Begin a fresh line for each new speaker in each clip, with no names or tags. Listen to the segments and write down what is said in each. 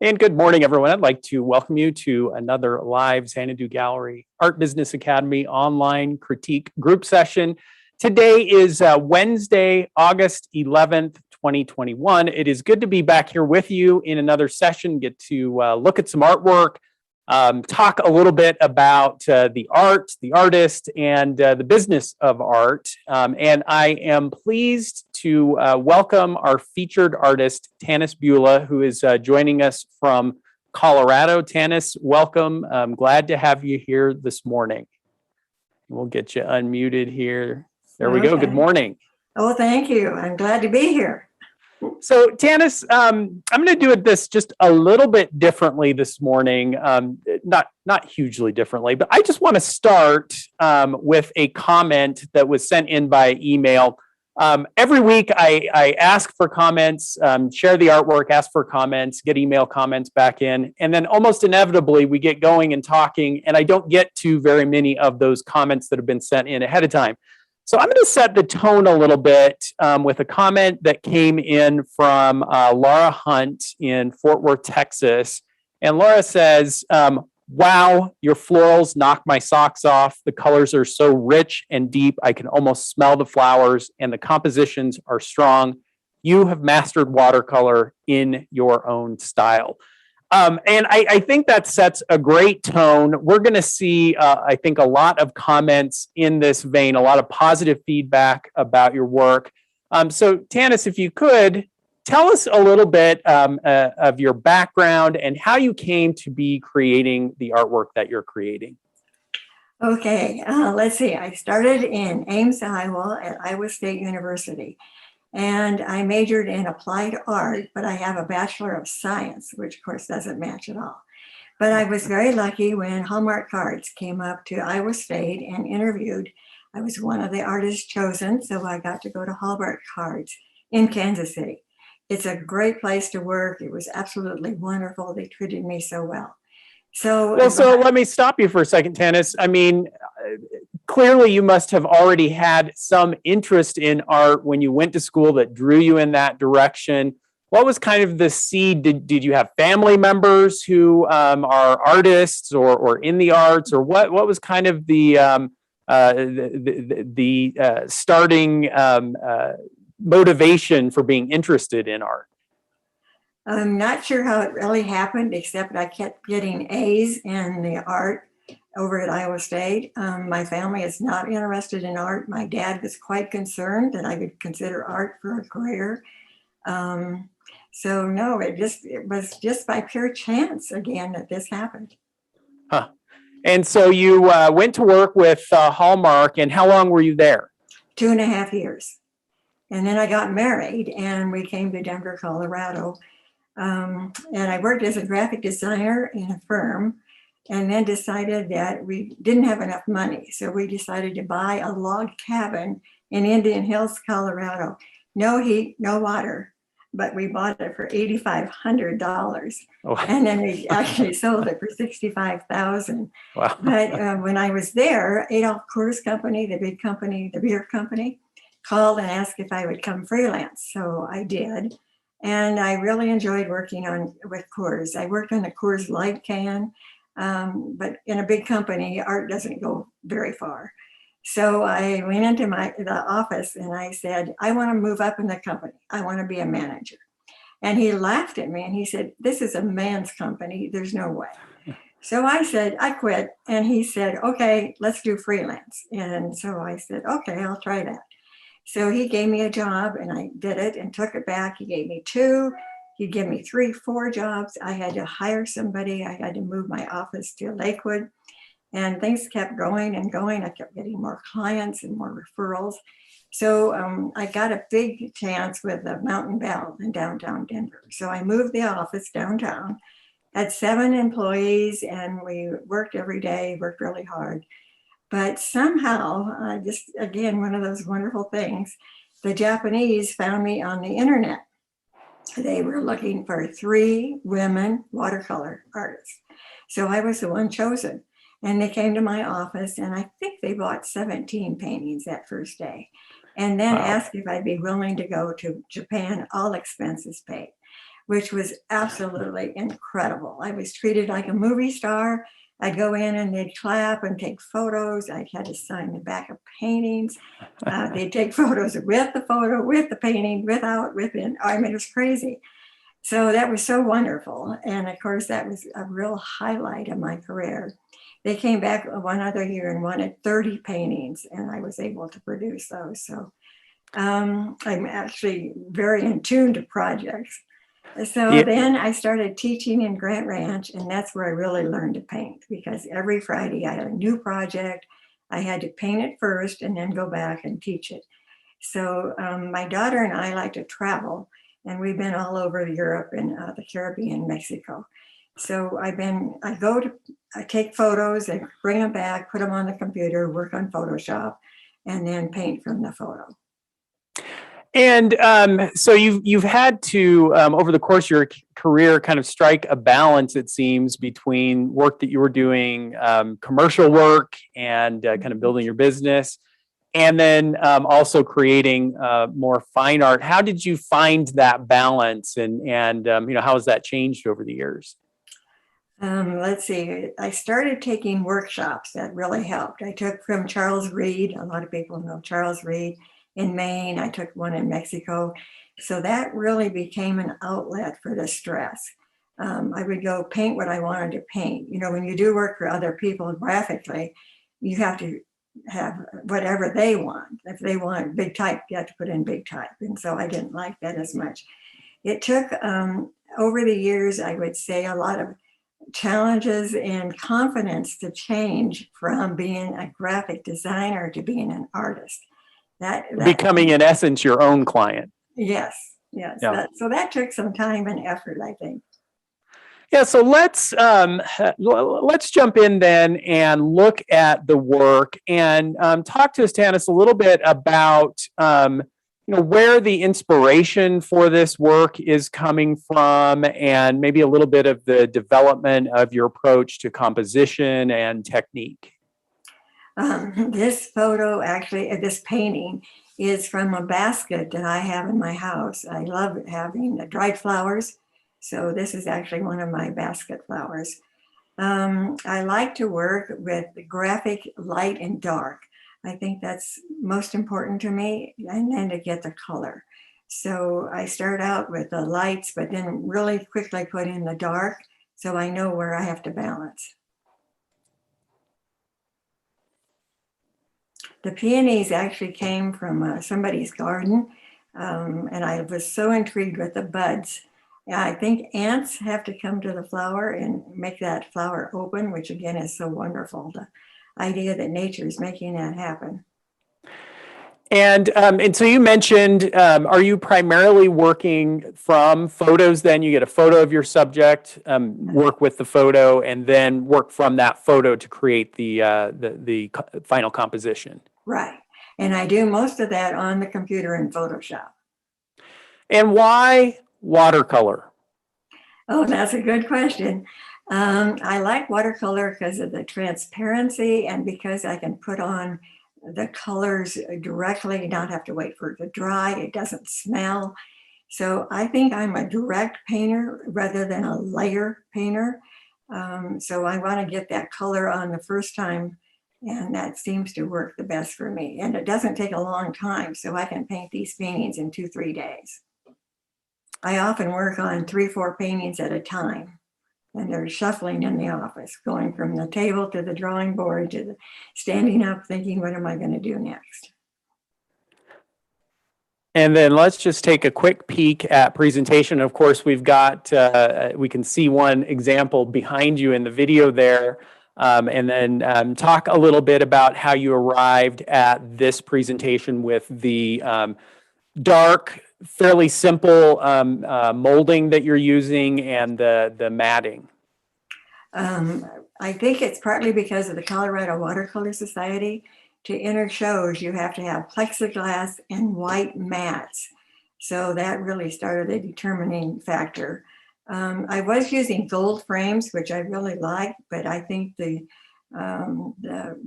And good morning, everyone. I'd like to welcome you to another live Xanadu Gallery Art Business Academy online critique group session. Today is Wednesday, August 11th, 2021. It is good to be back here with you in another session, get to look at some artwork, talk a little bit about the art, the artist, and the business of art. And I am pleased to welcome our featured artist, Tanis Bula, who is joining us from Colorado. Tanis, welcome. I'm glad to have you here this morning. We'll get you unmuted here. There we go. Good morning.
Oh, thank you. I'm glad to be here.
So, Tanis, I'm going to do this just a little bit differently this morning, not hugely differently, but I just want to start with a comment that was sent in by email. Every week, I ask for comments, share the artwork, ask for comments, get email comments back in, and then almost inevitably, we get going and talking, and I don't get to very many of those comments that have been sent in ahead of time. So I'm going to set the tone a little bit with a comment that came in from Laura Hunt in Fort Worth, Texas. And Laura says, wow, your florals knock my socks off. The colors are so rich and deep, I can almost smell the flowers, and the compositions are strong. You have mastered watercolor in your own style. And I think that sets a great tone. We're going to see, I think, a lot of comments in this vein, a lot of positive feedback about your work. So, Tanis, if you could, tell us a little bit of your background and how you came to be creating the artwork that you're creating.
Okay, let's see. I started in Ames, Iowa at Iowa State University. And I majored in applied art, but I have a Bachelor of Science, which of course doesn't match at all. But I was very lucky when Hallmark Cards came up to Iowa State and interviewed. I was one of the artists chosen, so I got to go to Hallmark Cards in Kansas City. It's a great place to work. It was absolutely wonderful. They treated me so well.
So let me stop you for a second, Tanis. I mean, clearly you must have already had some interest in art when you went to school that drew you in that direction. What was kind of the seed? Did you have family members who are artists or in the arts, or what was kind of the starting motivation for being interested in art?
I'm not sure how it really happened, except I kept getting A's in the art over at Iowa State. My family is not interested in art. My dad was quite concerned that I would consider art for a career. So no, it was just by pure chance again that this happened.
Huh. And so you went to work with Hallmark, and how long were you there?
2.5 years. And then I got married and we came to Denver, Colorado. And I worked as a graphic designer in a firm, and then decided that we didn't have enough money. So we decided to buy a log cabin in Indian Hills, Colorado. No heat, no water, but we bought it for $8,500. Oh. And then we actually sold it for $65,000.
Wow.
But when I was there, Adolph Coors Company, the big company, the beer company, called and asked if I would come freelance. So I did. And I really enjoyed working with Coors. I worked on a Coors Light can, but in a big company, art doesn't go very far. So I went into the office and I said, I want to move up in the company. I want to be a manager. And he laughed at me and he said, this is a man's company. There's no way. So I said, I quit. And he said, okay, let's do freelance. And so I said, okay, I'll try that. So he gave me a job and I did it and took it back. He gave me 2. He'd give me 3, 4 jobs. I had to hire somebody. I had to move my office to Lakewood, and things kept going and going. I kept getting more clients and more referrals. So I got a big chance with the Mountain Bell in downtown Denver. So I moved the office downtown, had 7 employees, and we worked every day, worked really hard. But somehow, just again, one of those wonderful things, the Japanese found me on the internet. They were looking for 3 women watercolor artists. So I was the one chosen. And they came to my office, and I think they bought 17 paintings that first day. And then asked if I'd be willing to go to Japan, all expenses paid. which was absolutely incredible. I was treated like a movie star. I'd go in and they'd clap and take photos. I had to sign the back of paintings. They'd take photos with the photo, with the painting, without, within. I mean, it was crazy. So that was so wonderful. And of course, that was a real highlight of my career. They came back one other year and wanted 30 paintings, and I was able to produce those. So I'm actually very in tune to projects. So then I started teaching in Grant Ranch, and that's where I really learned to paint, because every Friday I had a new project. I had to paint it first and then go back and teach it. So my daughter and I like to travel, and we've been all over Europe and the Caribbean, Mexico. So I take photos and bring them back, put them on the computer, work on Photoshop, and then paint from the photo.
And so you've had to, over the course of your career, kind of strike a balance, it seems, between work that you were doing, commercial work, and kind of building your business, and then also creating more fine art. How did you find that balance, and how has that changed over the years?
Let's see. I started taking workshops that really helped. I took from Charles Reed. A lot of people know Charles Reed in Maine. I took one in Mexico. So that really became an outlet for the stress. I would go paint what I wanted to paint. When you do work for other people graphically, you have to have whatever they want. If they want big type, you have to put in big type. And so I didn't like that as much. It took, over the years, I would say, a lot of challenges and confidence to change from being a graphic designer to being an artist. That
becoming, in essence, your own client.
Yes.
Yeah.
So that took some time and effort, I think.
Yeah, so let's jump in then and look at the work, and talk to us, Tanis, a little bit about where the inspiration for this work is coming from, and maybe a little bit of the development of your approach to composition and technique.
This photo, actually, this painting is from a basket that I have in my house. I love having the dried flowers. So this is actually one of my basket flowers. I like to work with graphic light and dark. I think that's most important to me, and then to get the color. So I start out with the lights, but then really quickly put in the dark, so I know where I have to balance. The peonies actually came from somebody's garden, and I was so intrigued with the buds. I think ants have to come to the flower and make that flower open, which again is so wonderful. The idea that nature is making that happen.
And so you mentioned, are you primarily working from photos then? You get a photo of your subject, work with the photo, and then work from that photo to create the final composition.
Right. And I do most of that on the computer in Photoshop.
And why watercolor?
Oh, that's a good question. I like watercolor because of the transparency, and because I can put on the colors directly, not have to wait for it to dry. It doesn't smell. So I think I'm a direct painter rather than a layer painter. So I want to get that color on the first time, and that seems to work the best for me. And it doesn't take a long time, so I can paint these paintings in 2-3 days. I often work on 3-4 paintings at a time, and they're shuffling in the office, going from the table to the drawing board to the standing up thinking, what am I going to do next?
And then let's just take a quick peek at presentation. Of course, we've got, we can see one example behind you in the video there. And then talk a little bit about how you arrived at this presentation with the dark, fairly simple molding that you're using, and the matting.
I think it's partly because of the Colorado Watercolor Society. To enter shows, you have to have plexiglass and white mats. So that really started a determining factor. I was using gold frames, which I really like, but I think the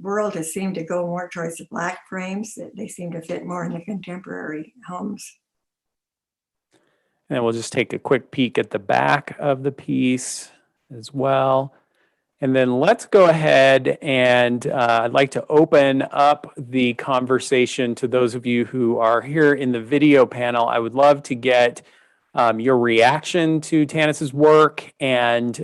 world has seemed to go more towards the black frames. They seem to fit more in the contemporary homes.
And we'll just take a quick peek at the back of the piece as well. And then let's go ahead and I'd like to open up the conversation to those of you who are here in the video panel. I would love to get your reaction to Tanis's work and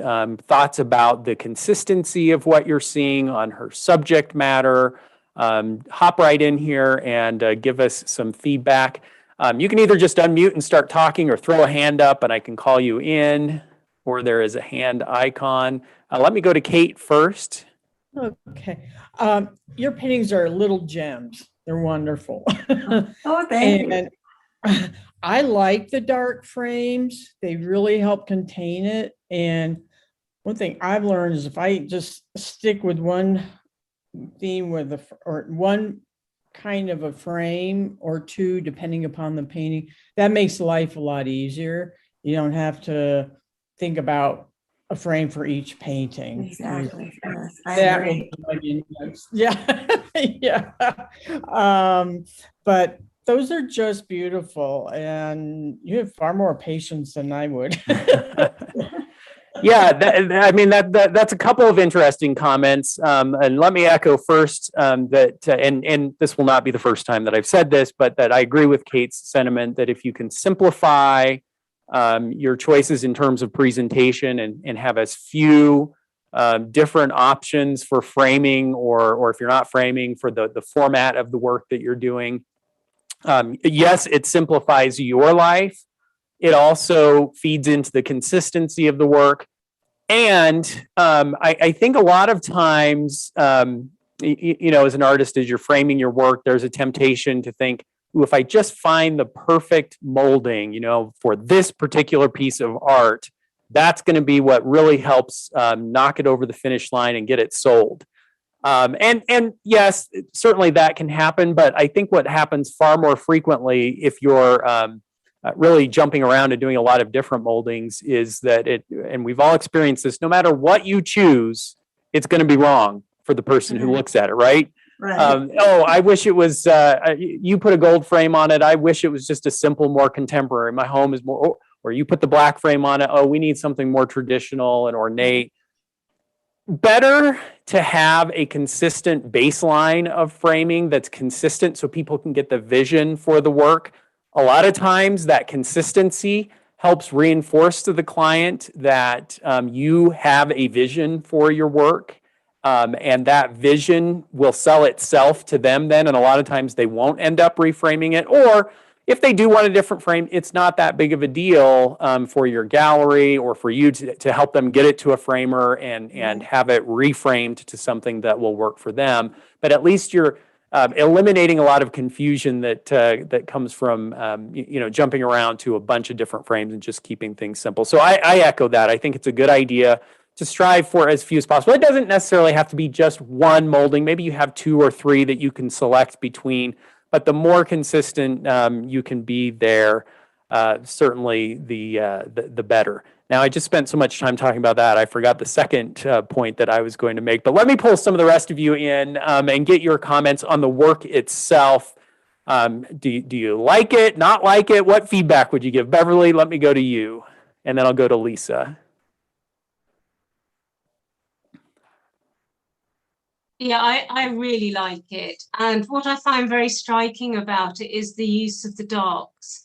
thoughts about the consistency of what you're seeing on her subject matter. Hop right in here and give us some feedback. You can either just unmute and start talking or throw a hand up and I can call you in, or there is a hand icon. Let me go to Kate first.
Okay. Your paintings are little gems. They're wonderful.
Oh, thank you.
And I like the dark frames. They really help contain it. And one thing I've learned is if I just stick with one theme or one kind of a frame or two, depending upon the painting, that makes life a lot easier. You don't have to think about a frame for each painting.
Exactly. Yes, I agree.
Yeah. Yeah. But those are just beautiful, and you have far more patience than I would.
Yeah, that's a couple of interesting comments. And let me echo first that, and this will not be the first time that I've said this, but that I agree with Kate's sentiment that if you can simplify your choices in terms of presentation and have as few different options for framing, or if you're not framing, for the format of the work that you're doing. Yes, it simplifies your life. It also feeds into the consistency of the work. And I think a lot of times, you know, as an artist, as you're framing your work, there's a temptation to think, ooh, if I just find the perfect molding, you know, for this particular piece of art, that's going to be what really helps knock it over the finish line and get it sold. And yes, certainly that can happen, but I think what happens far more frequently if you're really jumping around and doing a lot of different moldings is that and we've all experienced this, no matter what you choose, it's going to be wrong for the person who looks at it, right?
Right.
Oh, I wish it was, you put a gold frame on it. I wish it was just a simple, more contemporary. My home is more, or you put the black frame on it. Oh, we need something more traditional and ornate. Better to have a consistent baseline of framing that's consistent so people can get the vision for the work. A lot of times that consistency helps reinforce to the client that you have a vision for your work, and that vision will sell itself to them then, and a lot of times they won't end up reframing it, or if they do want a different frame, it's not that big of a deal for your gallery or for you to help them get it to a framer and have it reframed to something that will work for them. But at least you're eliminating a lot of confusion that comes from you know, jumping around to a bunch of different frames and just keeping things simple. So I echo that. I think it's a good idea to strive for as few as possible. It doesn't necessarily have to be just one molding. Maybe you have 2 or 3 that you can select between. But the more consistent you can be there, certainly the better. Now, I just spent so much time talking about that, I forgot the second point that I was going to make. But let me pull some of the rest of you in and get your comments on the work itself. Do you like it, not like it? What feedback would you give? Beverly, let me go to you, and then I'll go to Lisa.
Yeah, I really like it. And what I find very striking about it is the use of the darks,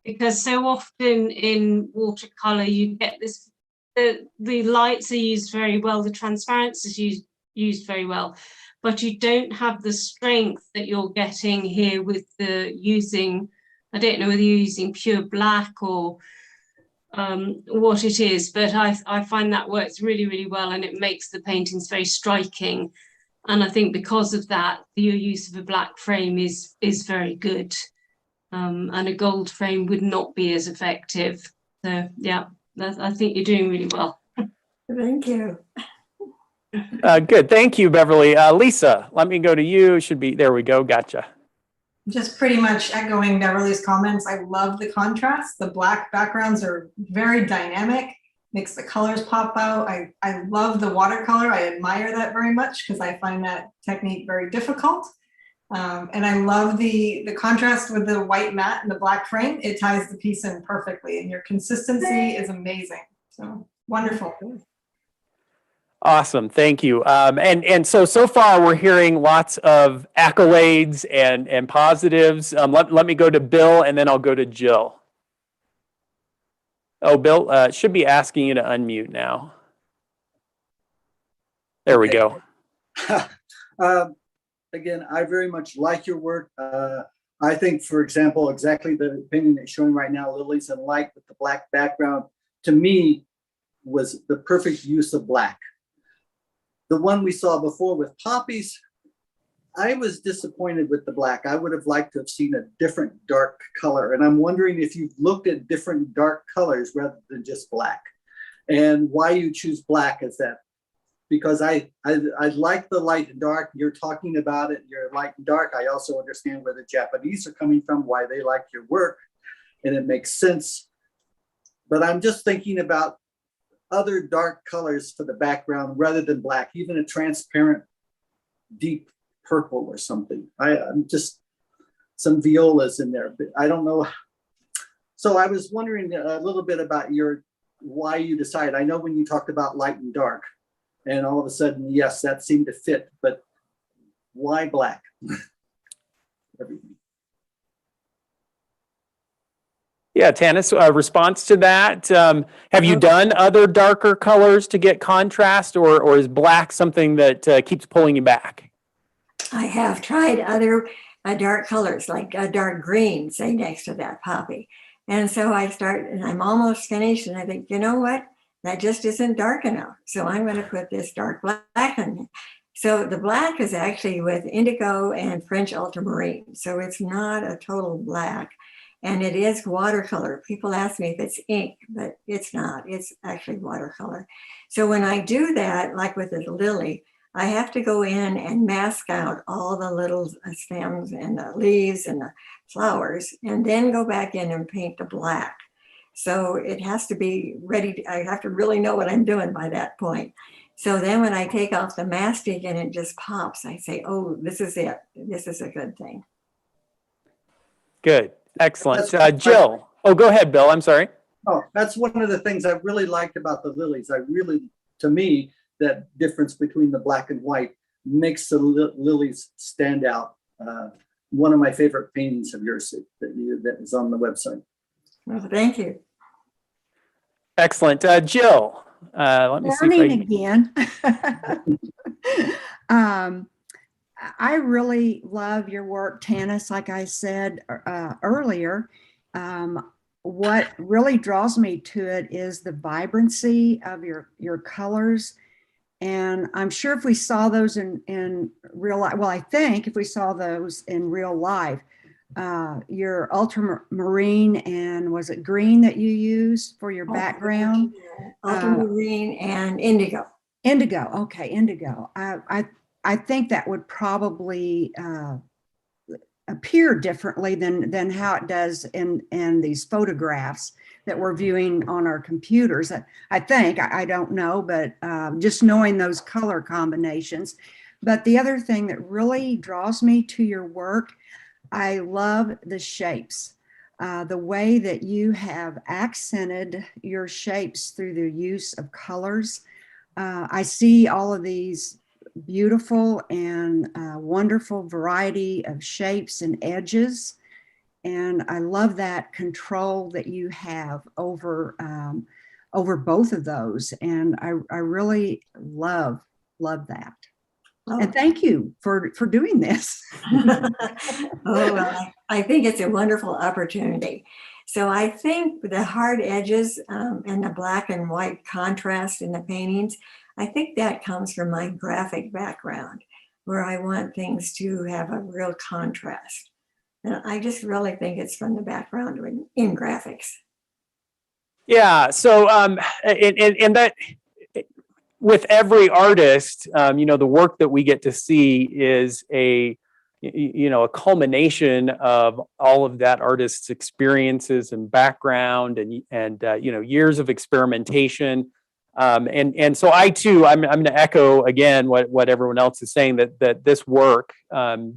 because so often in watercolor, you get this, the lights are used very well, the transparency is used very well, but you don't have the strength that you're getting here with the using, I don't know whether you're using pure black or what it is, but I find that works really, really well, and it makes the paintings very striking. And I think because of that, your use of a black frame is very good. And a gold frame would not be as effective. So yeah, I think you're doing really well.
Thank you.
Good. Thank you, Beverly. Lisa, let me go to you. Should be, there we go. Gotcha.
Just pretty much echoing Beverly's comments. I love the contrast. The black backgrounds are very dynamic, makes the colors pop out. I love the watercolor. I admire that very much because I find that technique very difficult. And I love the contrast with the white mat and the black frame. It ties the piece in perfectly, and your consistency is amazing. So wonderful.
Awesome, thank you. And so far we're hearing lots of accolades and positives. Let me go to Bill, and then I'll go to Jill. Oh, Bill, should be asking you to unmute now. There we go.
Again, I very much like your work. I think, for example, exactly the painting that's showing right now, Lilies in Light with the black background, to me was the perfect use of black. The one we saw before with poppies, I was disappointed with the black. I would have liked to have seen a different dark color. And I'm wondering if you've looked at different dark colors rather than just black, and why you choose black. Is that because I like the light and dark? You're talking about it, you're light and dark. I also understand where the Japanese are coming from, why they like your work, and it makes sense. But I'm just thinking about other dark colors for the background rather than black, even a transparent deep purple or something. I'm just, some violas in there, but I don't know. So I was wondering a little bit about why you decided. I know when you talked about light and dark, and all of a sudden, yes, that seemed to fit, but why black? Everything.
Yeah, Tanis, response to that. Have you done other darker colors to get contrast, or is black something that keeps pulling you back?
I have tried other dark colors, like a dark green, say next to that poppy. And so I start, and I'm almost finished, and I think, you know what? That just isn't dark enough. So I'm going to put this dark black on. So the black is actually with indigo and French ultramarine. So it's not a total black. And it is watercolor. People ask me if it's ink, but it's not. It's actually watercolor. So when I do that, like with the lily, I have to go in and mask out all the little stems and the leaves and the flowers, and then go back in and paint the black. So it has to be ready. I have to really know what I'm doing by that point. So then when I take off the mastic and it just pops, I say, oh, this is it. This is a good thing.
Good. Excellent. Jill. Oh, go ahead, Bill. I'm sorry.
Oh, that's one of the things I really liked about the lilies. To me, that difference between the black and white makes the lilies stand out. One of my favorite paintings of yours that is on the website.
Well, thank you.
Excellent. Jill, let me see if
again. I really love your work, Tanis. Like I said earlier, what really draws me to it is the vibrancy of your colors. And I'm sure if we saw those in real life, well, I think if we saw those in real life, your ultramarine and was it green that you used for your background?
Ultramarine and indigo.
Indigo. Okay, indigo. I think that would probably appear differently than how it does in these photographs that we're viewing on our computers. I think, I don't know, but just knowing those color combinations. But the other thing that really draws me to your work, I love the shapes. The way that you have accented your shapes through the use of colors. I see all of these beautiful and wonderful variety of shapes and edges. And I love that control that you have over both of those. And I really love that. Oh. And thank you for doing this.
Well, I think it's a wonderful opportunity. So I think the hard edges and the black and white contrast in the paintings, I think that comes from my graphic background, where I want things to have a real contrast. And I just really think it's from the background in graphics.
Yeah. So, and that with every artist, the work that we get to see is a culmination of all of that artist's experiences and background and years of experimentation. And so I too, I'm going to echo again what everyone else is saying, that this work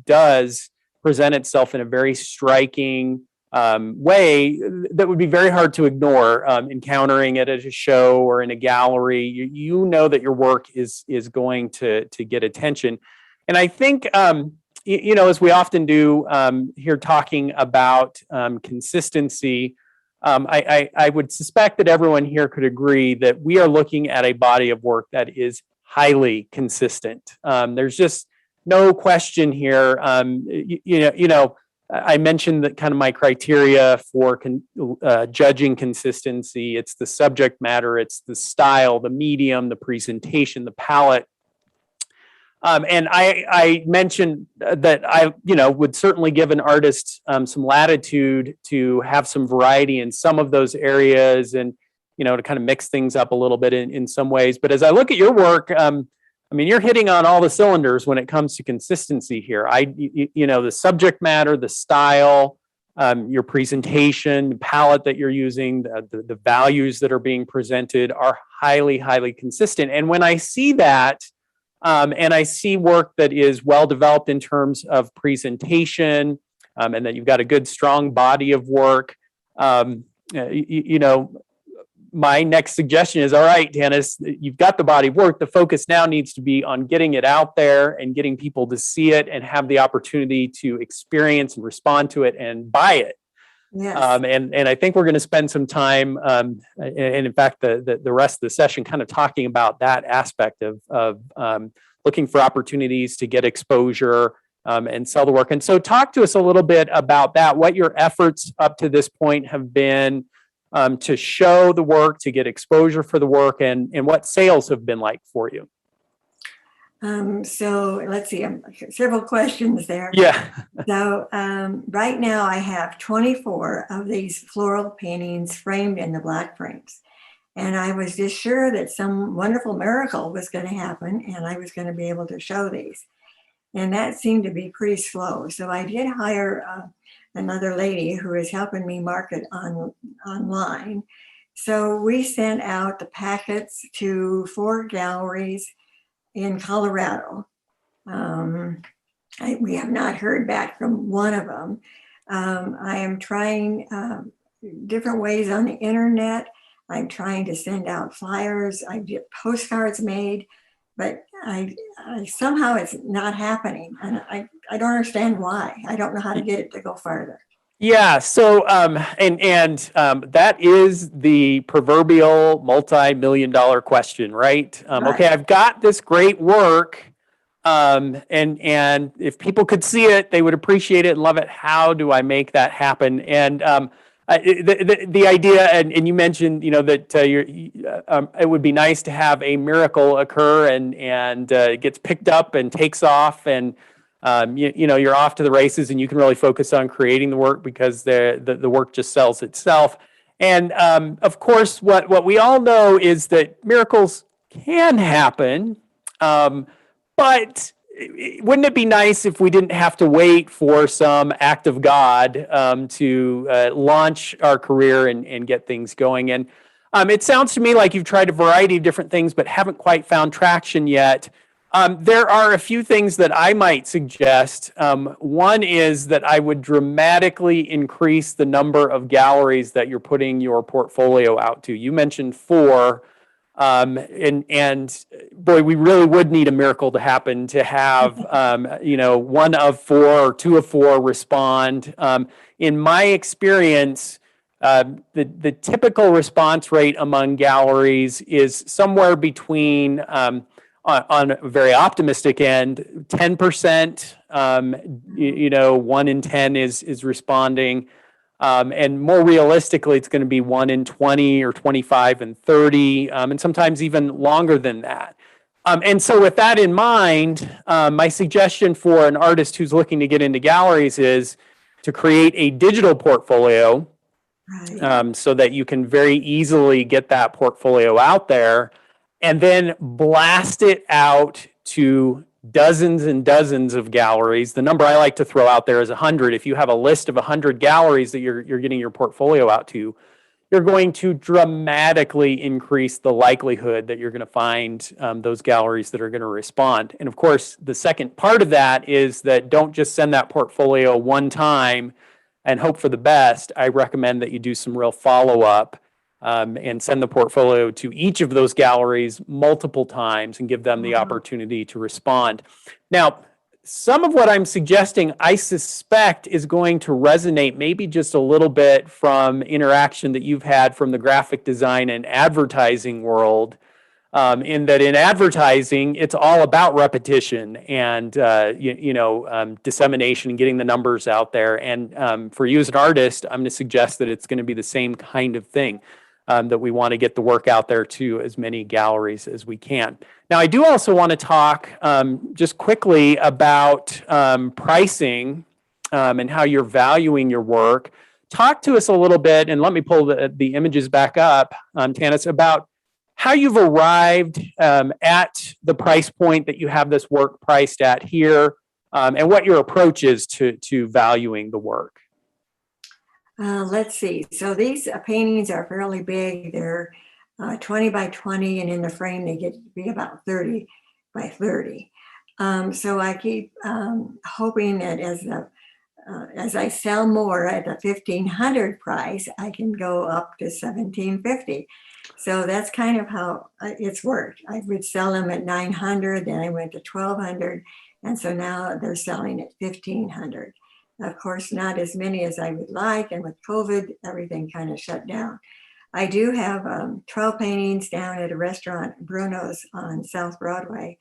does present itself in a very striking way that would be very hard to ignore. Encountering it at a show or in a gallery, you know that your work is going to get attention. And I think as we often do here, talking about consistency. I would suspect that everyone here could agree that we are looking at a body of work that is highly consistent. There's just no question here. I mentioned that kind of my criteria for judging consistency. It's the subject matter, it's the style, the medium, the presentation, the palette. And I mentioned that I, would certainly give an artist some latitude to have some variety in some of those areas, and to kind of mix things up a little bit in some ways. But as I look at your work, you're hitting on all the cylinders when it comes to consistency here. The subject matter, the style, your presentation, palette that you're using, the values that are being presented are highly, highly consistent. And when I see that. And I see work that is well developed in terms of presentation, and that you've got a good, strong body of work. My next suggestion is, all right, Tanis, you've got the body of work. The focus now needs to be on getting it out there and getting people to see it and have the opportunity to experience and respond to it and buy it.
Yes.
And I think we're going to spend some time, and in fact, the rest of the session kind of talking about that aspect of looking for opportunities to get exposure and sell the work. And so talk to us a little bit about that, what your efforts up to this point have been to show the work, to get exposure for the work, and what sales have been like for you.
So let's see, several questions there.
Yeah.
So right now I have 24 of these floral paintings framed in the black frames. And I was just sure that some wonderful miracle was going to happen and I was going to be able to show these. And that seemed to be pretty slow. So I did hire another lady who is helping me market online. So we sent out the packets to 4 galleries in Colorado. We have not heard back from one of them. I am trying different ways on the internet. I'm trying to send out flyers. I get postcards made, but I somehow it's not happening. And I don't understand why. I don't know how to get it to go farther.
Yeah. So, that is the proverbial multi-million-dollar question, right?
Right.
Okay, I've got this great work, and if people could see it, they would appreciate it and love it. How do I make that happen? And the idea, and you mentioned, that it would be nice to have a miracle occur, and it gets picked up and takes off, and you're off to the races, and you can really focus on creating the work because the work just sells itself. And of course, what we all know is that miracles can happen, but wouldn't it be nice if we didn't have to wait for some act of God to launch our career and get things going? And it sounds to me like you've tried a variety of different things, but haven't quite found traction yet. There are a few things that I might suggest. One is that I would dramatically increase the number of galleries that you're putting your portfolio out to. You mentioned 4, and boy, we really would need a miracle to happen to have 1 of 4 or 2 of 4 respond. In my experience, the typical response rate among galleries is somewhere between on a very optimistic end, 10%, 1 in 10 is responding. And more realistically, it's going to be 1 in 20 or 25 and 30, and sometimes even longer than that. And so with that in mind, my suggestion for an artist who's looking to get into galleries is to create a digital portfolio,
Right.
so that you can very easily get that portfolio out there, and then blast it out to dozens and dozens of galleries. The number I like to throw out there is 100. If you have a list of 100 galleries that you're getting your portfolio out to, you're going to dramatically increase the likelihood that you're going to find those galleries that are going to respond. And of course, the second part of that is that don't just send that portfolio one time and hope for the best. I recommend that you do some real follow-up and send the portfolio to each of those galleries multiple times and give them the opportunity to respond. Now, some of what I'm suggesting, I suspect, is going to resonate maybe just a little bit from interaction that you've had from the graphic design and advertising world, in that in advertising, it's all about repetition and dissemination and getting the numbers out there. And for you as an artist, I'm going to suggest that it's going to be the same kind of thing. That we want to get the work out there to as many galleries as we can. Now, I do also want to talk just quickly about pricing and how you're valuing your work. Talk to us a little bit, and let me pull the images back up, Tanis, about how you've arrived at the price point that you have this work priced at here, and what your approach is to valuing the work.
Let's see. So these paintings are fairly big. They're 20 by 20, and in the frame they get to be about 30 by 30. So I keep hoping that as I sell more at the 1,500 price, I can go up to 1,750. So that's kind of how it's worked. I would sell them at 900, then I went to 1,200, and so now they're selling at 1,500. Of course, not as many as I would like, and with COVID, everything kind of shut down. I do have 12 paintings down at a restaurant, Bruno's on South Broadway,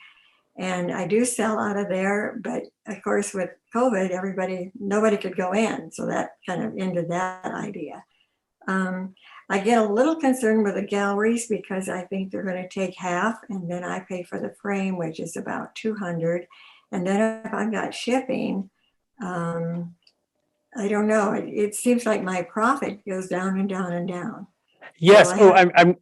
and I do sell out of there, but of course with COVID, nobody could go in, so that kind of ended that idea. I get a little concerned with the galleries because I think they're going to take half, and then I pay for the frame, which is about 200, and then if I've got shipping, I don't know. It seems like my profit goes down and down and down.
Yes.
So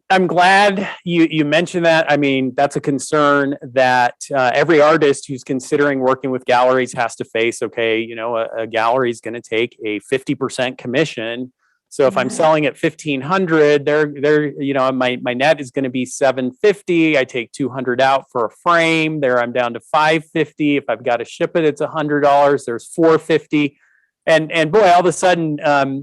I'm glad you mentioned that. I mean, that's a concern that every artist who's considering working with galleries has to face. Okay, a gallery is going to take a 50% commission. So if I'm selling at 1,500, my net is going to be 750. I take 200 out for a frame. There I'm down to 550. If I've got to ship it, it's $100. There's 450. And boy, all of a sudden,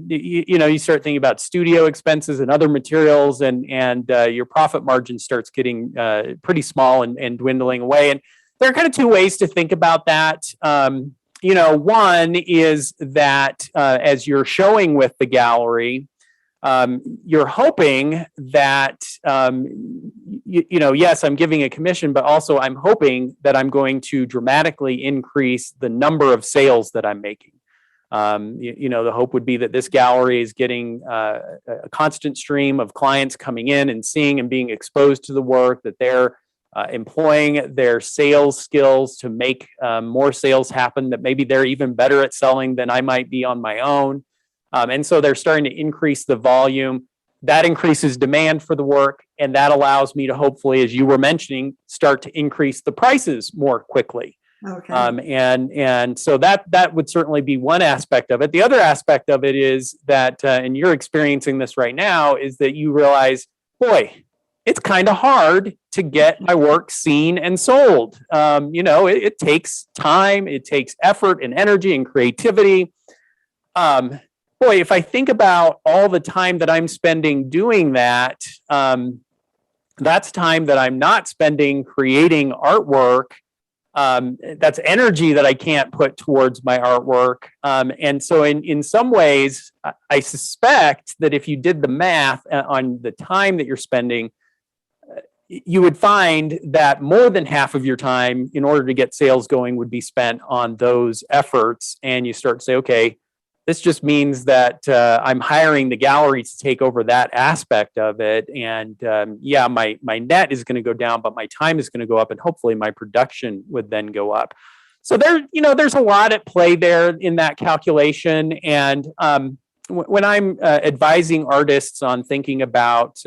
you start thinking about studio expenses and other materials, and your profit margin starts getting pretty small and dwindling away. And there are kind of two ways to think about that. One is that as you're showing with the gallery, you're hoping that, yes, I'm giving a commission, but also I'm hoping that I'm going to dramatically increase the number of sales that I'm making. The hope would be that this gallery is getting a constant stream of clients coming in and seeing and being exposed to the work, that they're employing their sales skills to make more sales happen, that maybe they're even better at selling than I might be on my own. And so they're starting to increase the volume. That increases demand for the work, and that allows me to hopefully, as you were mentioning, start to increase the prices more quickly.
Okay.
And so that would certainly be one aspect of it. The other aspect of it is that, and you're experiencing this right now, is that you realize, boy, it's kind of hard to get my work seen and sold. It takes time, it takes effort and energy and creativity. Boy, if I think about all the time that I'm spending doing that, that's time that I'm not spending creating artwork. That's energy that I can't put towards my artwork. And so in some ways, I suspect that if you did the math on the time that you're spending, you would find that more than half of your time in order to get sales going would be spent on those efforts. And you start to say, okay, this just means that I'm hiring the gallery to take over that aspect of it. And my net is going to go down, but my time is going to go up, and hopefully my production would then go up. So there's a lot at play there in that calculation. And when I'm advising artists on thinking about,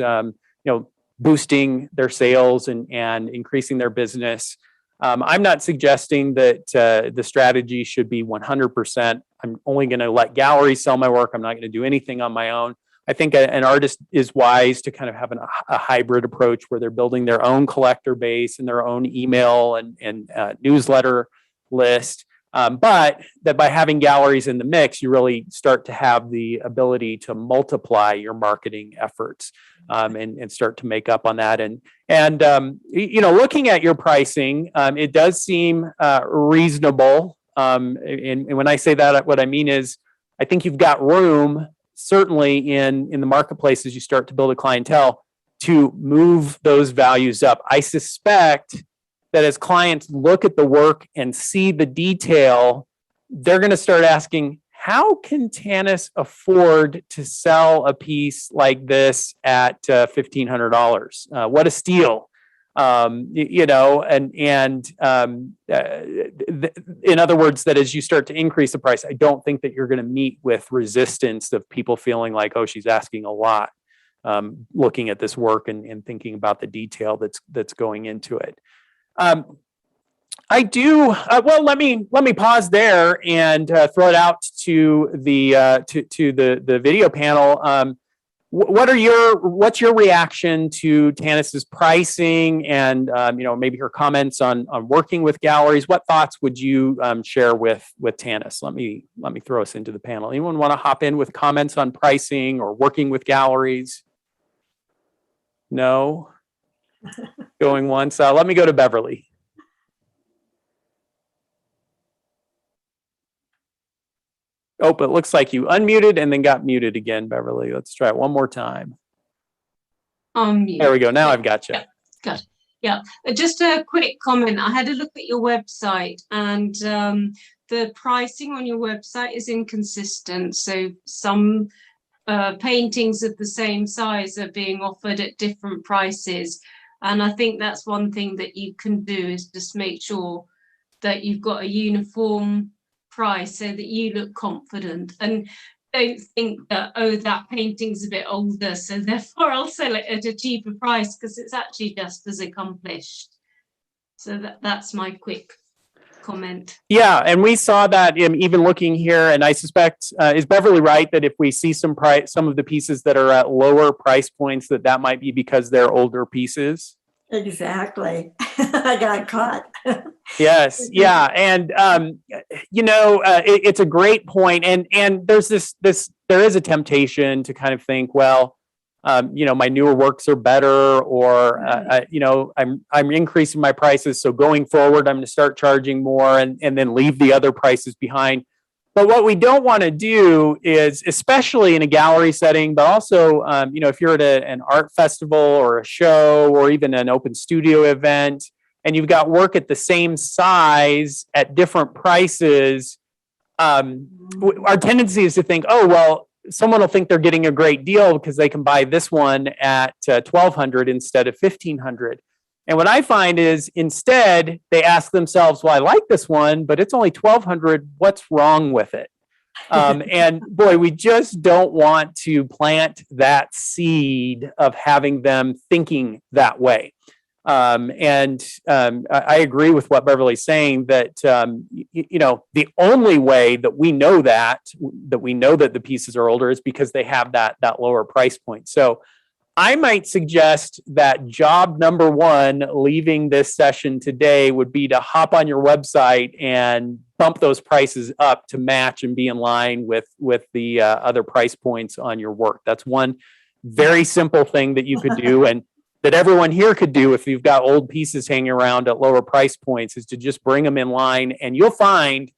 boosting their sales and increasing their business, I'm not suggesting that the strategy should be 100%. I'm only going to let galleries sell my work. I'm not going to do anything on my own. I think an artist is wise to kind of have a hybrid approach where they're building their own collector base and their own email and newsletter list. But that by having galleries in the mix, you really start to have the ability to multiply your marketing efforts and start to make up on that. And looking at your pricing, it does seem reasonable. And when I say that, what I mean is, I think you've got room, certainly in the marketplace, as you start to build a clientele, to move those values up. I suspect that as clients look at the work and see the detail, they're going to start asking, how can Tanis afford to sell a piece like this at $1,500? What a steal. In other words, that as you start to increase the price, I don't think that you're going to meet with resistance of people feeling like, oh, she's asking a lot, looking at this work and thinking about the detail that's going into it. I do. Well, let me pause there and throw it out to the video panel. What's your reaction to Tanis's pricing and maybe her comments on working with galleries? What thoughts would you share with Tanis? Let me throw us into the panel. Anyone want to hop in with comments on pricing or working with galleries? No. Going once. Let me go to Beverly. Oh, but it looks like you unmuted and then got muted again, Beverly. Let's try it one more time. There we go. Now I've got you.
Yeah, good. Yeah, just a quick comment. I had a look at your website, and the pricing on your website is inconsistent. So some paintings of the same size are being offered at different prices. And I think that's one thing that you can do, is just make sure that you've got a uniform price so that you look confident, and don't think that, oh, that painting's a bit older, so therefore I'll sell it at a cheaper price, because it's actually just as accomplished. So that's my quick comment.
Yeah, and we saw that even looking here, and I suspect, is Beverly right that if we see some of the pieces that are at lower price points, that might be because they're older pieces?
Exactly. I got caught.
Yes. Yeah. And, it's a great point. And there's there is a temptation to kind of think, well, my newer works are better, or, I'm increasing my prices. So going forward, I'm going to start charging more and then leave the other prices behind. But what we don't want to do is, especially in a gallery setting, but also, if you're at an art festival or a show or even an open studio event, and you've got work at the same size at different prices, our tendency is to think, oh, well, someone will think they're getting a great deal because they can buy this one at $1,200 instead of $1,500. And what I find is, instead, they ask themselves, well, I like this one, but it's only $1,200. What's wrong with it? And boy, we just don't want to plant that seed of having them thinking that way. I agree with what Beverly's saying, that, the only way that we know that the pieces are older is because they have that lower price point. So I might suggest that job number one, leaving this session today, would be to hop on your website and bump those prices up to match and be in line with the other price points on your work. That's one very simple thing that you could do, and that everyone here could do if you've got old pieces hanging around at lower price points, is to just bring them in line, and you'll find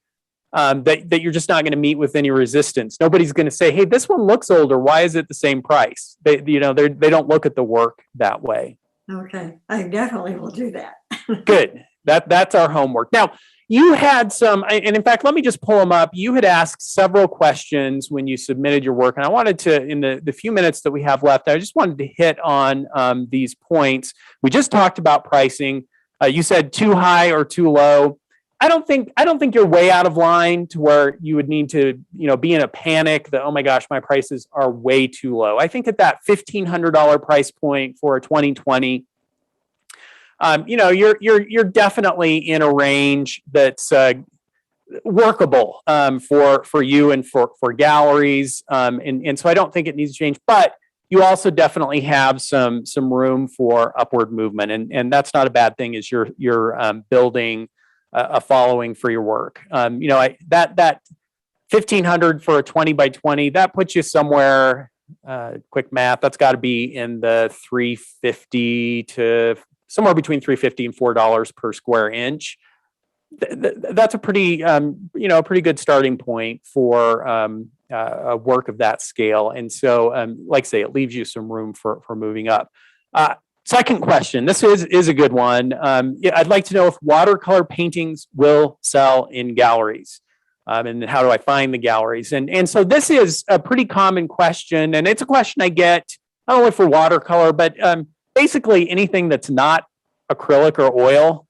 that you're just not going to meet with any resistance. Nobody's going to say, hey, this one looks older. Why is it the same price? They don't look at the work that way.
Okay, I definitely will do that.
Good. That's our homework. Now, you had some, and in fact, let me just pull them up. You had asked several questions when you submitted your work, and I wanted to, in the few minutes that we have left, I just wanted to hit on these points. We just talked about pricing. You said too high or too low. I don't think you're way out of line to where you would need to, be in a panic that, oh my gosh, my prices are way too low. I think at that $1,500 price point for a 2020, you're definitely in a range that's workable for you and for galleries. And so I don't think it needs to change, but you also definitely have some room for upward movement. And that's not a bad thing as you're building a following for your work. That 1,500 for a 20 by 20, that puts you somewhere, quick math, that's got to be in the 350 to somewhere between $3.50 and $4 per square inch. That's a pretty, pretty good starting point for a work of that scale. And so, like I say, it leaves you some room for moving up. Second question, this is a good one. I'd like to know if watercolor paintings will sell in galleries. And how do I find the galleries? And so this is a pretty common question, and it's a question I get not only for watercolor, but basically anything that's not acrylic or oil.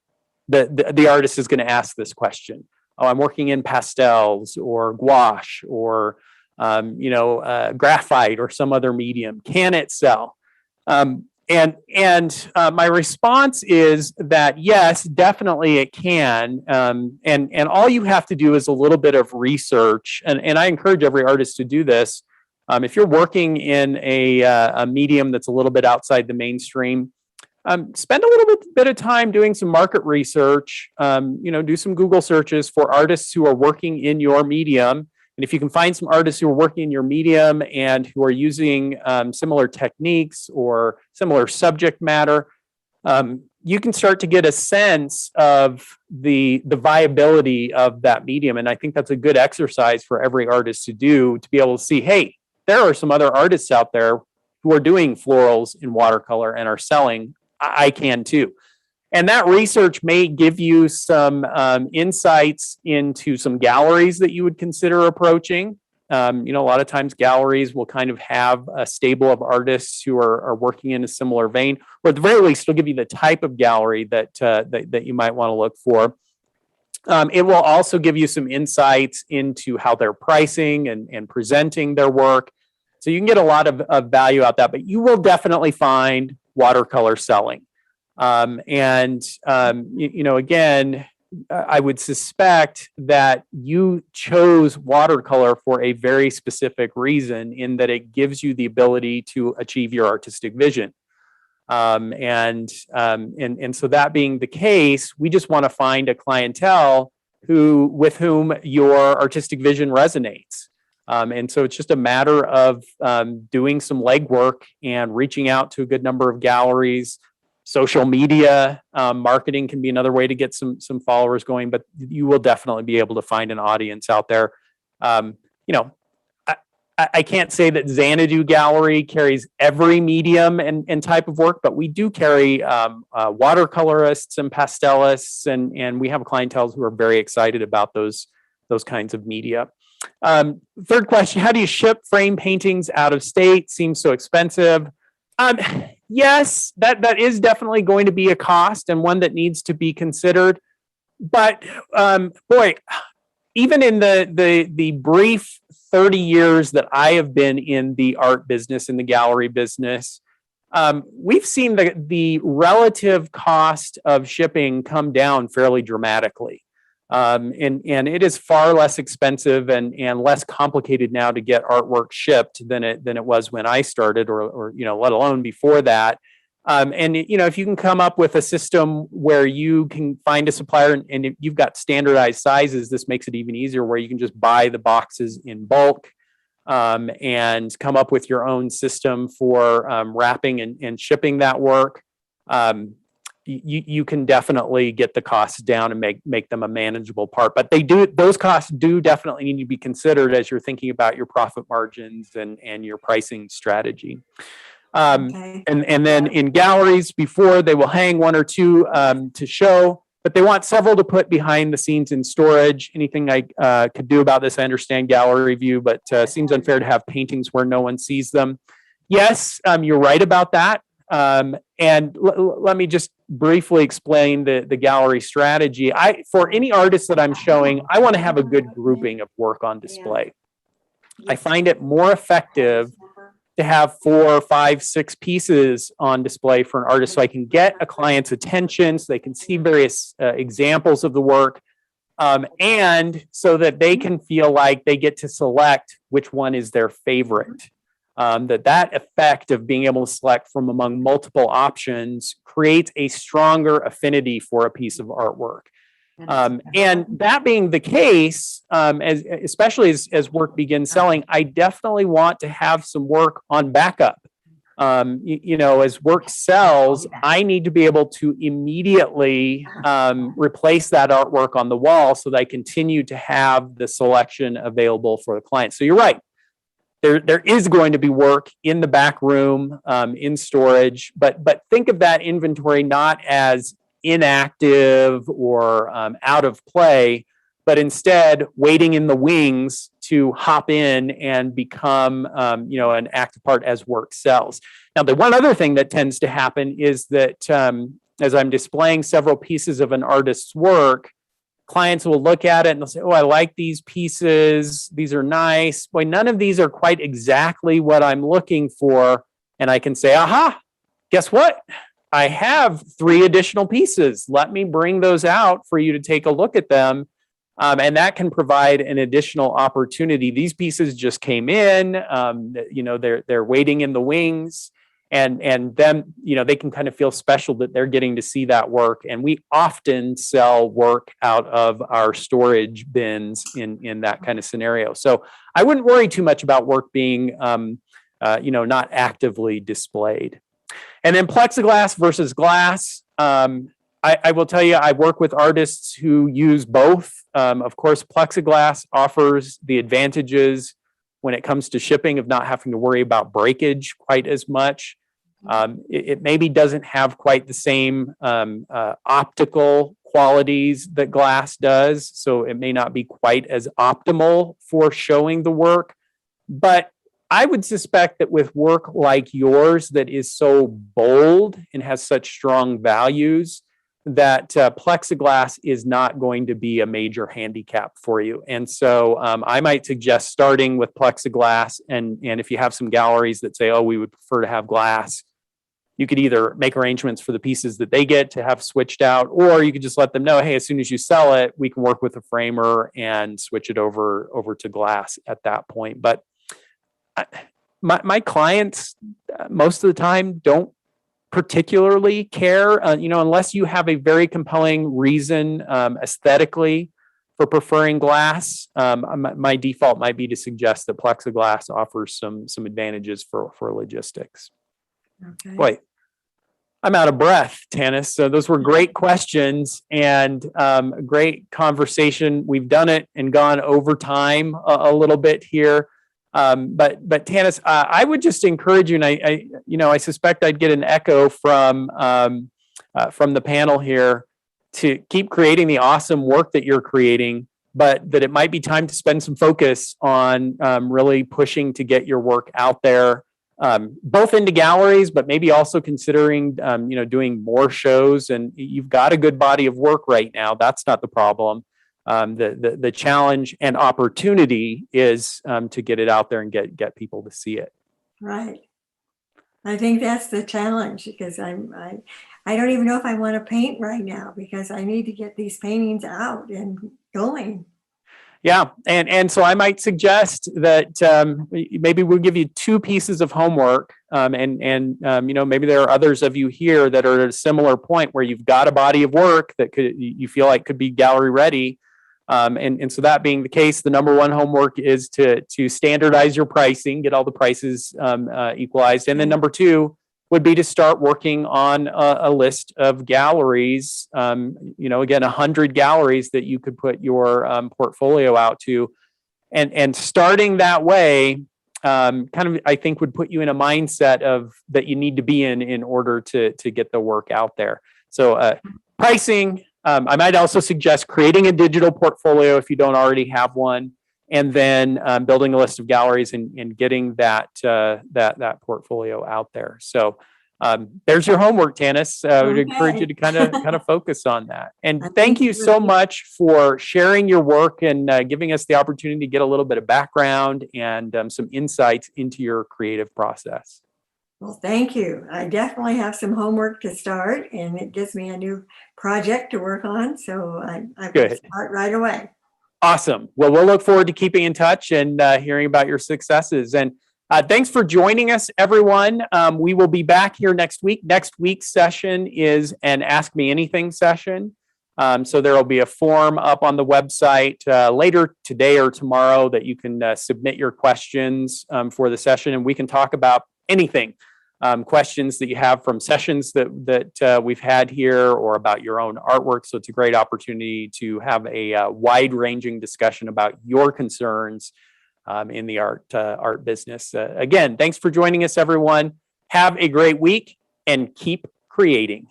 The artist is going to ask this question. Oh, I'm working in pastels or gouache or graphite or some other medium. Can it sell? And my response is that yes, definitely it can. And all you have to do is a little bit of research. And I encourage every artist to do this. If you're working in a medium that's a little bit outside the mainstream, spend a little bit of time doing some market research. Do some Google searches for artists who are working in your medium. And if you can find some artists who are working in your medium and who are using similar techniques or similar subject matter, you can start to get a sense of the viability of that medium. And I think that's a good exercise for every artist to do, to be able to see, hey, there are some other artists out there who are doing florals in watercolor and are selling. I can too. And that research may give you some insights into some galleries that you would consider approaching. A lot of times galleries will kind of have a stable of artists who are working in a similar vein, or at the very least, it'll give you the type of gallery that you might want to look for. It will also give you some insights into how they're pricing and presenting their work. So you can get a lot of value out of that, but you will definitely find watercolor selling. Again, I would suspect that you chose watercolor for a very specific reason, in that it gives you the ability to achieve your artistic vision. And so that being the case, we just want to find a clientele with whom your artistic vision resonates. And so it's just a matter of doing some legwork and reaching out to a good number of galleries. Social media marketing can be another way to get some followers going, but you will definitely be able to find an audience out there. I can't say that Xanadu Gallery carries every medium and type of work, but we do carry watercolorists and pastelists, and we have clientele who are very excited about those kinds of media. Third question, how do you ship frame paintings out of state? Seems so expensive. Yes, that is definitely going to be a cost and one that needs to be considered. But even in the brief 30 years that I have been in the art business, in the gallery business, we've seen the relative cost of shipping come down fairly dramatically. And it is far less expensive and less complicated now to get artwork shipped than it was when I started, or let alone before that. If you can come up with a system where you can find a supplier and if you've got standardized sizes, this makes it even easier, where you can just buy the boxes in bulk and come up with your own system for wrapping and shipping that work. You can definitely get the costs down and make them a manageable part. But those costs do definitely need to be considered as you're thinking about your profit margins and your pricing strategy.
Okay.
And then in galleries, before, they will hang one or two to show, but they want several to put behind the scenes in storage. Anything I could do about this? I understand gallery view, but seems unfair to have paintings where no one sees them. Yes, you're right about that. And let me just briefly explain the gallery strategy. For any artist that I'm showing, I want to have a good grouping of work on display. I find it more effective to have 4, 5, 6 pieces on display for an artist, so I can get a client's attention, so they can see various examples of the work. and so that they can feel like they get to select which one is their favorite. That effect of being able to select from among multiple options creates a stronger affinity for a piece of artwork. And that being the case, especially as work begins selling, I definitely want to have some work on backup. As work sells, I need to be able to immediately replace that artwork on the wall so that I continue to have the selection available for the client. So you're right. There is going to be work in the back room, in storage, but think of that inventory not as inactive or out of play, but instead waiting in the wings to hop in and become an active part as work sells. Now, the one other thing that tends to happen is that as I'm displaying several pieces of an artist's work, clients will look at it and they'll say, oh, I like these pieces. These are nice. Boy, none of these are quite exactly what I'm looking for. And I can say, aha, guess what? I have 3 additional pieces. Let me bring those out for you to take a look at them. And that can provide an additional opportunity. These pieces just came in, they're waiting in the wings. And then, they can kind of feel special that they're getting to see that work. And we often sell work out of our storage bins in that kind of scenario. So I wouldn't worry too much about work being, not actively displayed. And then plexiglass versus glass. I will tell you, I work with artists who use both. Of course, plexiglass offers the advantages when it comes to shipping of not having to worry about breakage quite as much. It maybe doesn't have quite the same optical qualities that glass does, so it may not be quite as optimal for showing the work. But I would suspect that with work like yours that is so bold and has such strong values, that plexiglass is not going to be a major handicap for you. And so I might suggest starting with plexiglass. And if you have some galleries that say, oh, we would prefer to have glass, you could either make arrangements for the pieces that they get to have switched out, or you could just let them know, hey, as soon as you sell it, we can work with a framer and switch it over to glass at that point. But my clients, most of the time, don't particularly care, unless you have a very compelling reason aesthetically for preferring glass. My default might be to suggest that plexiglass offers some advantages for logistics.
Okay.
Boy, I'm out of breath, Tanis. So those were great questions and a great conversation. We've done it and gone over time a little bit here. But Tanis, I would just encourage you, and I suspect I'd get an echo from the panel here, to keep creating the awesome work that you're creating, but that it might be time to spend some focus on really pushing to get your work out there, both into galleries, but maybe also considering doing more shows. And you've got a good body of work right now. That's not the problem. The challenge and opportunity is to get it out there and get people to see it.
Right. I think that's the challenge, because I don't even know if I want to paint right now, because I need to get these paintings out and going.
Yeah, and so I might suggest that maybe we'll give you 2 pieces of homework, and maybe there are others of you here that are at a similar point where you've got a body of work that you feel like could be gallery ready. And so that being the case, the number one homework is to standardize your pricing, get all the prices equalized. And then number 2 would be to start working on a list of galleries, again, 100 galleries that you could put your portfolio out to. And starting that way, kind of, I think, would put you in a mindset of that you need to be in order to get the work out there. So pricing, I might also suggest creating a digital portfolio if you don't already have one, and then building a list of galleries and getting that portfolio out there. So there's your homework, Tanis. I would encourage you to kind of focus on that. And thank you so much for sharing your work and giving us the opportunity to get a little bit of background and some insights into your creative process.
Well, thank you. I definitely have some homework to start, and it gives me a new project to work on. So I will
Good.
start right away.
Awesome. Well, we'll look forward to keeping in touch and hearing about your successes. And thanks for joining us, everyone. We will be back here next week. Next week's session is an Ask Me Anything session. So there will be a form up on the website later today or tomorrow that you can submit your questions for the session, and we can talk about anything. Questions that you have from sessions that we've had here or about your own artwork. So it's a great opportunity to have a wide-ranging discussion about your concerns in the art business. Again, thanks for joining us, everyone. Have a great week and keep creating.